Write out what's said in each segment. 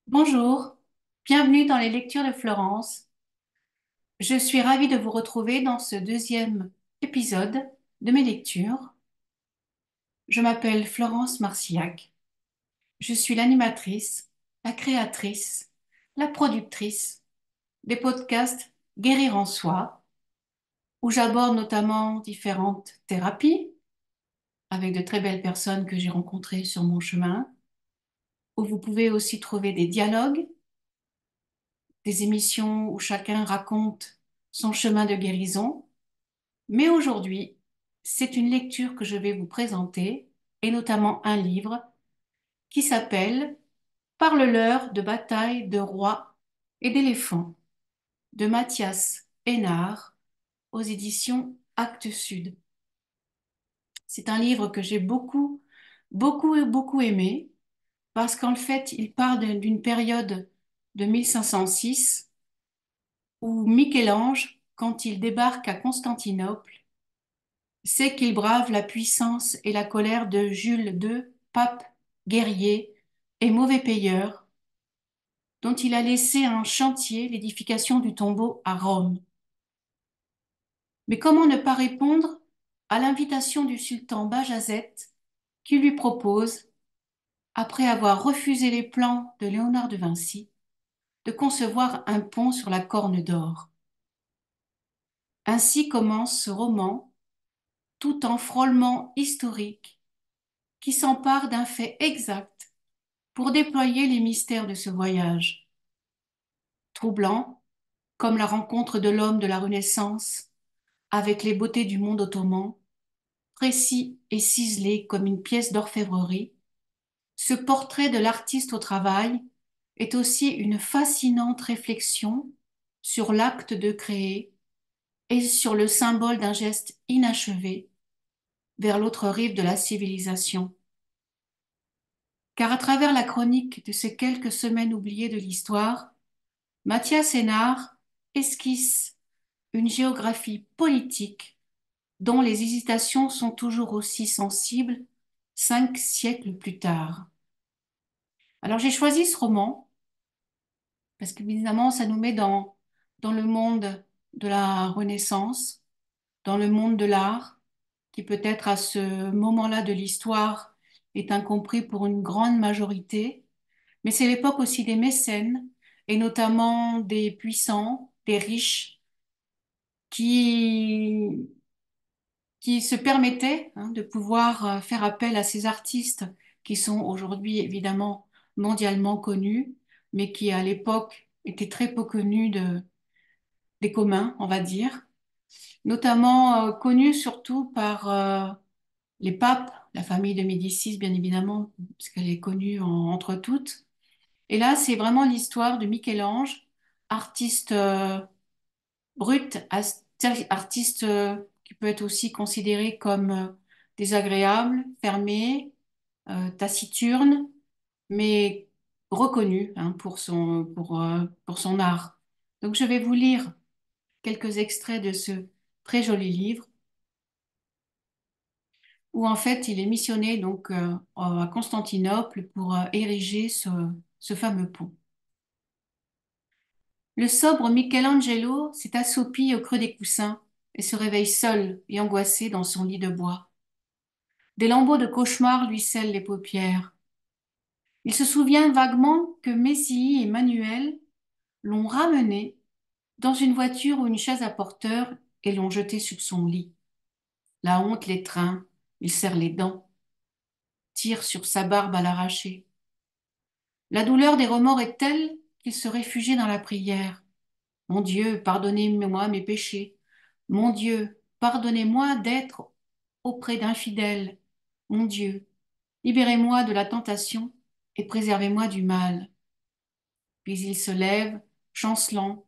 Bonjour, bienvenue dans les lectures de Florence. Je suis ravie de vous retrouver dans ce deuxième épisode de mes lectures. Je m'appelle Florence Marcillac. Je suis l'animatrice, la créatrice, la productrice des podcasts Guérir en soi, où j'aborde notamment différentes thérapies avec de très belles personnes que j'ai rencontrées sur mon chemin, où vous pouvez aussi trouver des dialogues, des émissions où chacun raconte son chemin de guérison. Mais aujourd'hui, c'est une lecture que je vais vous présenter, et notamment un livre qui s'appelle Parle-leur de bataille de rois et d'éléphants de Mathias Hénard aux éditions Actes Sud. C'est un livre que j'ai beaucoup aimé parce qu'en fait, il part d'une période de 1506 où Michel-Ange, quand il débarque à Constantinople, c'est qu'il brave la puissance et la colère de Jules II, pape, guerrier et mauvais payeur, dont il a laissé un chantier, l'édification du tombeau à Rome. Mais comment ne pas répondre à l'invitation du sultan Bajazet qui lui propose, après avoir refusé les plans de Léonard de Vinci, de concevoir un pont sur la Corne d'Or. Ainsi commence ce roman, tout en frôlement historique, qui s'empare d'un fait exact pour déployer les mystères de ce voyage. Troublant, comme la rencontre de l'homme de la Renaissance avec les beautés du monde ottoman, précis et ciselé comme une pièce d'orfèvrerie, ce portrait de l'artiste au travail est aussi une fascinante réflexion sur l'acte de créer et sur le symbole d'un geste inachevé vers l'autre rive de la civilisation. Car à travers la chronique de ces quelques semaines oubliées de l'histoire, Mathias Hénard esquisse une géographie politique dont les hésitations sont toujours aussi sensibles 5 siècles plus tard. Alors j'ai choisi ce roman parce qu'évidemment ça nous met dans le monde de la Renaissance, dans le monde de l'art, qui peut-être à ce moment-là de l'histoire est incompris pour une grande majorité, mais c'est l'époque aussi des mécènes et notamment des puissants, des riches qui, qui se permettaient de pouvoir faire appel à ces artistes qui sont aujourd'hui évidemment mondialement connus, mais qui à l'époque étaient très peu connus des communs, on va dire, notamment connus surtout par les papes, la famille de Médicis bien évidemment, parce qu'elle est connue entre toutes. Et là, c'est vraiment l'histoire de Michel-Ange, artiste brut, artiste qui peut être aussi considéré comme désagréable, fermé, taciturne, mais reconnu pour son art. Donc je vais vous lire quelques extraits de ce très joli livre où en fait il est missionné donc à Constantinople pour ériger ce fameux pont. Le sobre Michelangelo s'est assoupi au creux des coussins et se réveille seul et angoissé dans son lit de bois. Des lambeaux de cauchemar lui scellent les paupières. Il se souvient vaguement que Messie et Manuel l'ont ramené dans une voiture ou une chaise à porteur et l'ont jeté sur son lit. La honte l'étreint, il serre les dents, tire sur sa barbe à l'arraché. La douleur des remords est telle qu'il se réfugie dans la prière. Mon Dieu, pardonnez-moi mes péchés. Mon Dieu, pardonnez-moi d'être auprès d'infidèles. Mon Dieu, libérez-moi de la tentation et préservez-moi du mal. Puis il se lève, chancelant,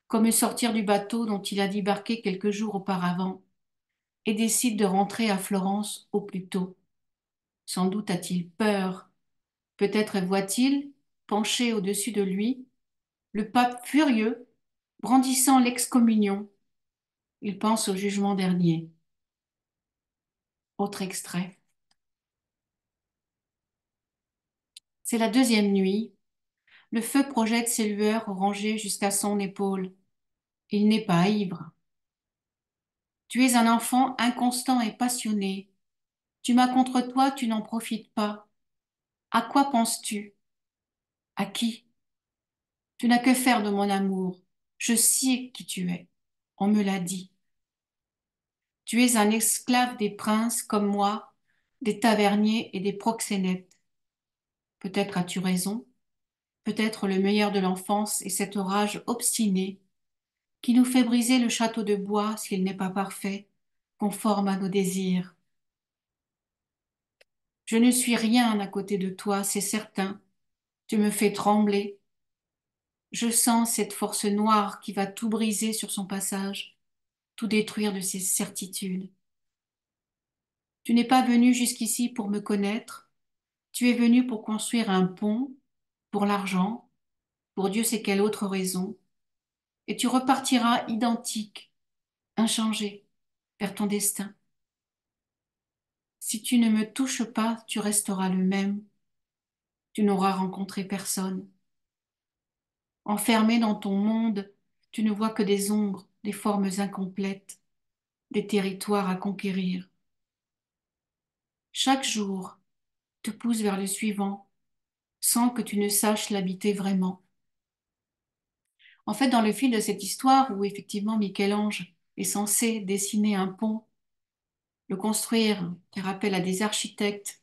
comme sortir du bateau dont il a débarqué quelques jours auparavant, et décide de rentrer à Florence au plus tôt. Sans doute a-t-il peur. Peut-être voit-il, penché au-dessus de lui, le pape furieux, brandissant l'excommunion. Il pense au jugement dernier. Autre extrait. C'est la deuxième nuit. Le feu projette ses lueurs orangées jusqu'à son épaule. Il n'est pas ivre. Tu es un enfant inconstant et passionné. Tu m'as contre toi, tu n'en profites pas. À quoi penses-tu? À qui? Tu n'as que faire de mon amour. Je sais qui tu es. On me l'a dit. Tu es un esclave des princes comme moi, des taverniers et des proxénètes. Peut-être as-tu raison. Peut-être le meilleur de l'enfance est cette rage obstinée qui nous fait briser le château de bois s'il n'est pas parfait, conforme à nos désirs. Je ne suis rien à côté de toi, c'est certain. Tu me fais trembler. Je sens cette force noire qui va tout briser sur son passage, tout détruire de ses certitudes. Tu n'es pas venu jusqu'ici pour me connaître. Tu es venu pour construire un pont, pour l'argent, pour Dieu sait quelle autre raison, et tu repartiras identique, inchangé, vers ton destin. Si tu ne me touches pas, tu resteras le même. Tu n'auras rencontré personne. Enfermé dans ton monde, tu ne vois que des ombres, des formes incomplètes, des territoires à conquérir. Chaque jour te pousse vers le suivant, sans que tu ne saches l'habiter vraiment. En fait, dans le fil de cette histoire où effectivement Michel-Ange est censé dessiner un pont, le construire, faire appel à des architectes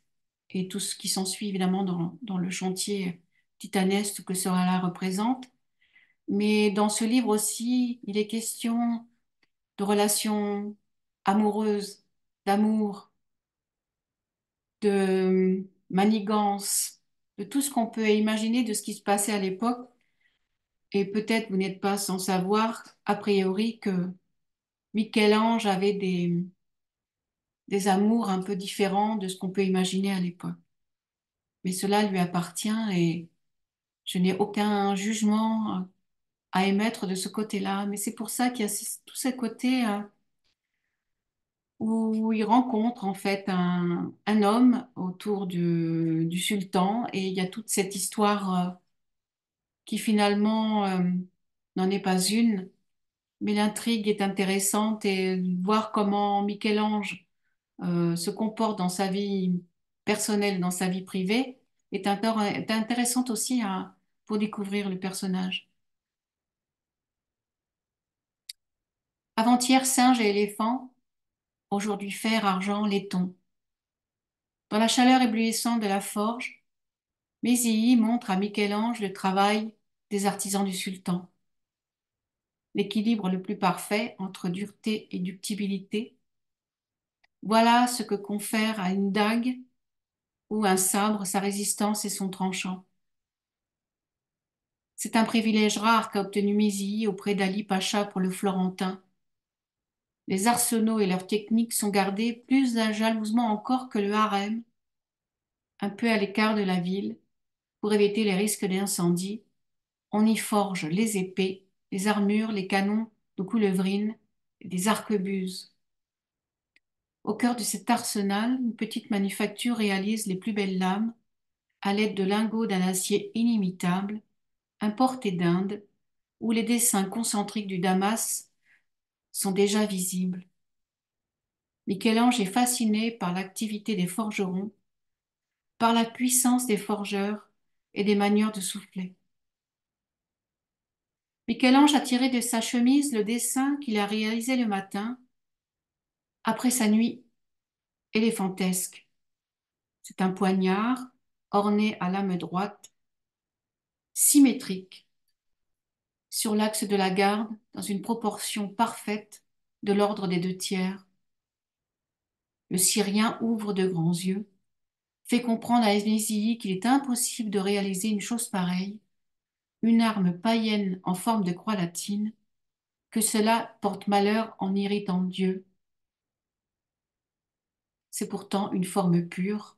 et tout ce qui s'ensuit évidemment dans le chantier titanesque que cela représente. Mais dans ce livre aussi, il est question de relations amoureuses, d'amour, de manigance, de tout ce qu'on peut imaginer de ce qui se passait à l'époque. Et peut-être vous n'êtes pas sans savoir, a priori, que Michel-Ange avait des amours un peu différents de ce qu'on peut imaginer à l'époque. Mais cela lui appartient et je n'ai aucun jugement à émettre de ce côté-là. Mais c'est pour ça qu'il y a tous ces côtés où il rencontre en fait un homme autour du sultan et il y a toute cette histoire qui finalement n'en est pas une, mais l'intrigue est intéressante et voir comment Michel-Ange se comporte dans sa vie personnelle, dans sa vie privée, est intéressante aussi pour découvrir le personnage. Avant-hier, singe et éléphant, aujourd'hui fer, argent, laiton. Dans la chaleur éblouissante de la forge, Mézilly montre à Michel-Ange le travail des artisans du sultan, l'équilibre le plus parfait entre dureté et ductibilité. Voilà ce que confère à une dague ou un sabre sa résistance et son tranchant. C'est un privilège rare qu'a obtenu Mézilly auprès d'Ali Pacha pour le Florentin. Les arsenaux et leurs techniques sont gardés plus jalousement encore que le harem, un peu à l'écart de la ville, pour éviter les risques d'incendie. On y forge les épées, les armures, les canons de coulevrine et des arquebuses. Au cœur de cet arsenal, une petite manufacture réalise les plus belles lames à l'aide de lingots d'un acier inimitable, importé d'Inde, où les dessins concentriques du Damas sont déjà visibles. Michel-Ange est fasciné par l'activité des forgerons, par la puissance des forgeurs et des manieurs de souffler. Michel-Ange a tiré de sa chemise le dessin qu'il a réalisé le matin, après sa nuit éléphantesque. C'est un poignard orné à lame droite, symétrique, sur l'axe de la garde, dans une proportion parfaite de l'ordre des 2/3. Le Syrien ouvre de grands yeux, fait comprendre à Esnézilly qu'il est impossible de réaliser une chose pareille, une arme païenne en forme de croix latine, que cela porte malheur en irritant Dieu. C'est pourtant une forme pure.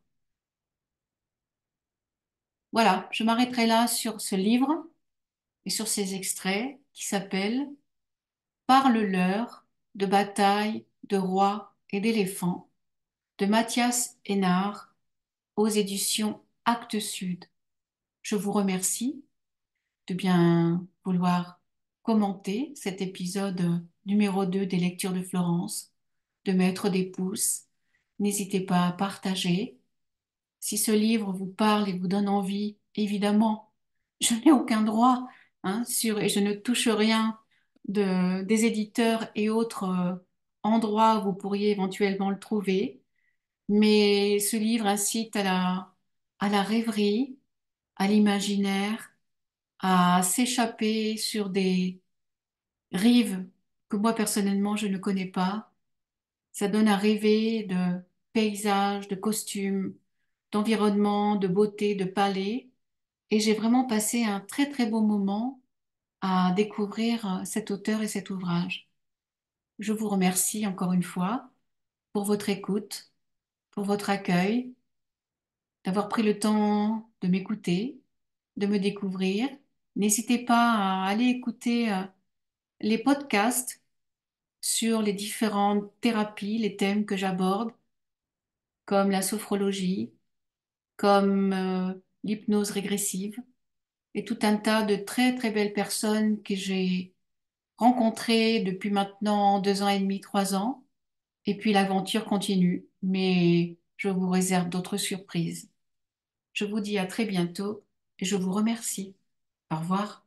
Voilà, je m'arrêterai là sur ce livre et sur ces extraits qui s'appellent Parle-leur de bataille, de rois et d'éléphants de Mathias Hénard aux éditions Actes Sud. Je vous remercie de bien vouloir commenter cet épisode numéro 2 des lectures de Florence, de mettre des pouces. N'hésitez pas à partager. Si ce livre vous parle et vous donne envie, évidemment, je n'ai aucun droit et je ne touche rien des éditeurs et autres endroits où vous pourriez éventuellement le trouver. Mais ce livre incite à la rêverie, à l'imaginaire, à s'échapper sur des rives que moi personnellement je ne connais pas. Ça donne à rêver de paysages, de costumes, d'environnement, de beauté, de palais. Et j'ai vraiment passé un très très beau moment à découvrir cet auteur et cet ouvrage. Je vous remercie encore une fois pour votre écoute, pour votre accueil, d'avoir pris le temps de m'écouter, de me découvrir. N'hésitez pas à aller écouter les podcasts sur les différentes thérapies, les thèmes que j'aborde, comme la sophrologie, comme l'hypnose régressive et tout un tas de très très belles personnes que j'ai rencontrées depuis maintenant 2 ans et demi, 3 ans. Et puis l'aventure continue, mais je vous réserve d'autres surprises. Je vous dis à très bientôt et je vous remercie. Au revoir.